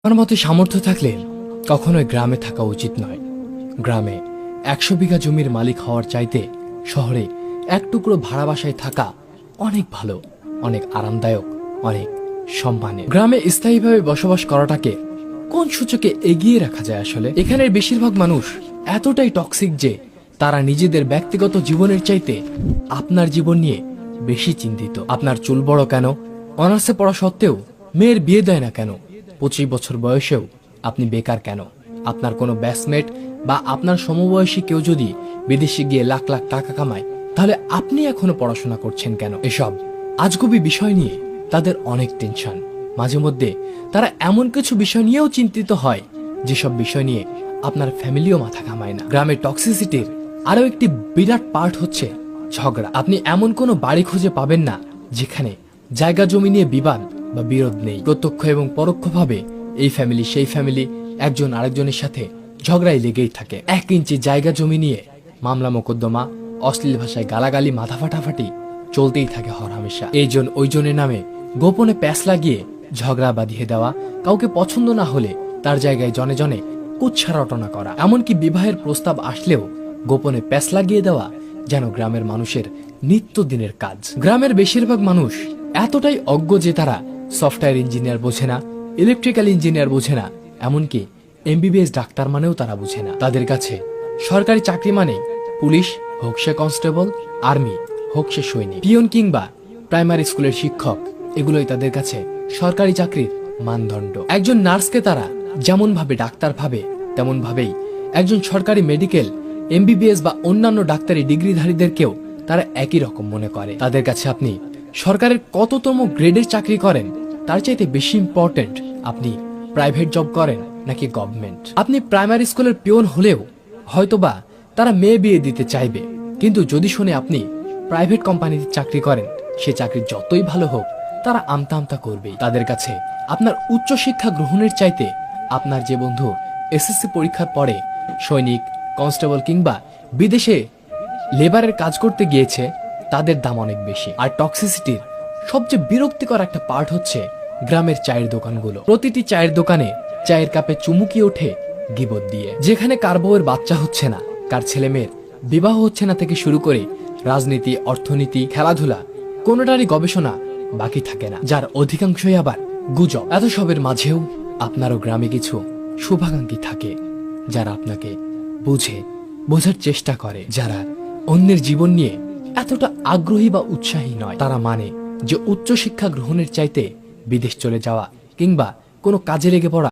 আমার মতে সামর্থ্য থাকলে কখনোই গ্রামে থাকা উচিত নয়। গ্রামে 100 বিঘা জমির মালিক হওয়ার চাইতে শহরে এক টুকরো ভাড়া বাসায় থাকা অনেক ভালো, অনেক আরামদায়ক, অনেক সম্মানের। গ্রামে স্থায়ীভাবে বসবাস করাটাকে কোন সূচকে এগিয়ে রাখা যায়? আসলে এখানের বেশিরভাগ মানুষ এতটাই টক্সিক যে তারা নিজেদের ব্যক্তিগত জীবনের চাইতে আপনার জীবন নিয়ে বেশি চিন্তিত। আপনার চুল বড় কেন, অনার্সে পড়া সত্ত্বেও মেয়ের বিয়ে দেয় না কেন, 25 বছর বয়সেও আপনি বেকার কেন, আপনার কোনো ব্যাচমেট বা আপনার সমবয়সী কেউ যদি বিদেশে গিয়ে লাখ লাখ টাকা কামায় তাহলে আপনি এখনো পড়াশোনা করছেন কেন? এসব আজগুবি বিষয় নিয়ে তাদের অনেক টেনশন। মাঝে মধ্যে তারা এমন কিছু বিষয় নিয়েও চিন্তিত হয় যেসব বিষয় নিয়ে আপনার ফ্যামিলিও মাথা ঘামায় না। গ্রামের টক্সিসিটির আরো একটি বিরাট পার্ট হচ্ছে ঝগড়া। আপনি এমন কোনো বাড়ি খুঁজে পাবেন না যেখানে জায়গা জমি নিয়ে বিবাদ বা বিরোধ নেই। প্রত্যক্ষ এবং পরোক্ষভাবে এই ফ্যামিলি সেই ফ্যামিলি একজন আরেকজনের সাথে ঝগড়াই লেগেই থাকে। 1 ইঞ্চি জায়গা জমি নিয়ে মামলা মোকদ্দমা, অশ্লীল ভাষায় গালাগালি, মাথা ফাটাফাটি চলতেই থাকে হরহামেশা। এইজন ওইজনের নামে গোপনে প্যাঁচ লাগিয়ে ঝগড়া বাঁধিয়ে দেওয়া, কাউকে পছন্দ না হলে তার জায়গায় জনে জনে কুৎসা রটনা করা, এমনকি বিবাহের প্রস্তাব আসলেও গোপনে প্যাঁচ লাগিয়ে দেওয়া যেন গ্রামের মানুষের নিত্যদিনের কাজ। গ্রামের বেশিরভাগ মানুষ এতটাই অজ্ঞ যে তারা সফটওয়্যার ইঞ্জিনিয়ার বোঝে না, ইলেকট্রিক্যাল ইঞ্জিনিয়ার বোঝে না, এমনকি এমবিবিএস ডাক্তার মানেও তারা বুঝে না। তাদের কাছে সরকারি চাকরি মানে পুলিশ হোক সে কনস্টেবল, আর্মি হোক সে সৈনিক, পিয়ন কিংবা প্রাইমারি স্কুলের শিক্ষক, এগুলোই তাদের কাছে সরকারি চাকরির মানদণ্ড। একজন নার্সকে তারা যেমন ভাবে ডাক্তার ভাবে তেমন ভাবেই একজন সরকারি মেডিকেল, এমবিবিএস বা অন্যান্য ডাক্তারি ডিগ্রিধারীদেরকেও তারা একই রকম মনে করে। তাদের কাছে আপনি সরকারের কততম গ্রেডের চাকরি করেন তার চাইতে বেশি ইম্পর্টেন্ট আপনি প্রাইভেট জব করেন নাকি গভর্নমেন্ট। আপনি প্রাইমারি স্কুলের পিয়ন হলেও হয়তোবা তারা মেয়ে বিয়ে দিতে চাইবে, কিন্তু যদি শুনে আপনি প্রাইভেট কোম্পানিতে চাকরি করেন সে চাকরি যতই ভালো হোক তারা আমতা আমতা করবেই। তাদের কাছে আপনার উচ্চশিক্ষা গ্রহণের চাইতে আপনার যে বন্ধু এসএসসি পরীক্ষার পরে সৈনিক, কনস্টেবল কিংবা বিদেশে লেবারের কাজ করতে গিয়েছে তাদের দাম অনেক বেশি। আর টক্সিসিটির সবচেয়ে বিরক্তিকর একটা পার্ট হচ্ছে গ্রামের চায়ের দোকানগুলো। প্রতিটি চায়ের দোকানে চায়ের কাপে চুমুকি ওঠে গিবত দিয়ে। যেখানে কার বউয়ের বাচ্চা হচ্ছে না, কার ছেলে মেয়ের বিবাহ হচ্ছে না থেকে শুরু করে রাজনীতি, অর্থনীতি, খেলাধুলা, কোনোটারই গবেষণা বাকি থাকে না, যার অধিকাংশই আবার গুজব। এত সবের মাঝেও আপনারও গ্রামে কিছু শুভাকাঙ্ক্ষী থাকে যারা আপনাকে বোঝার চেষ্টা করে, যারা অন্যের জীবন নিয়ে এতটা আগ্রহী বা উৎসাহী নয়। তারা মানে যে উচ্চশিক্ষা গ্রহণের চাইতে বিদেশ চলে যাওয়া কিংবা কোনো কাজে লেগে পড়া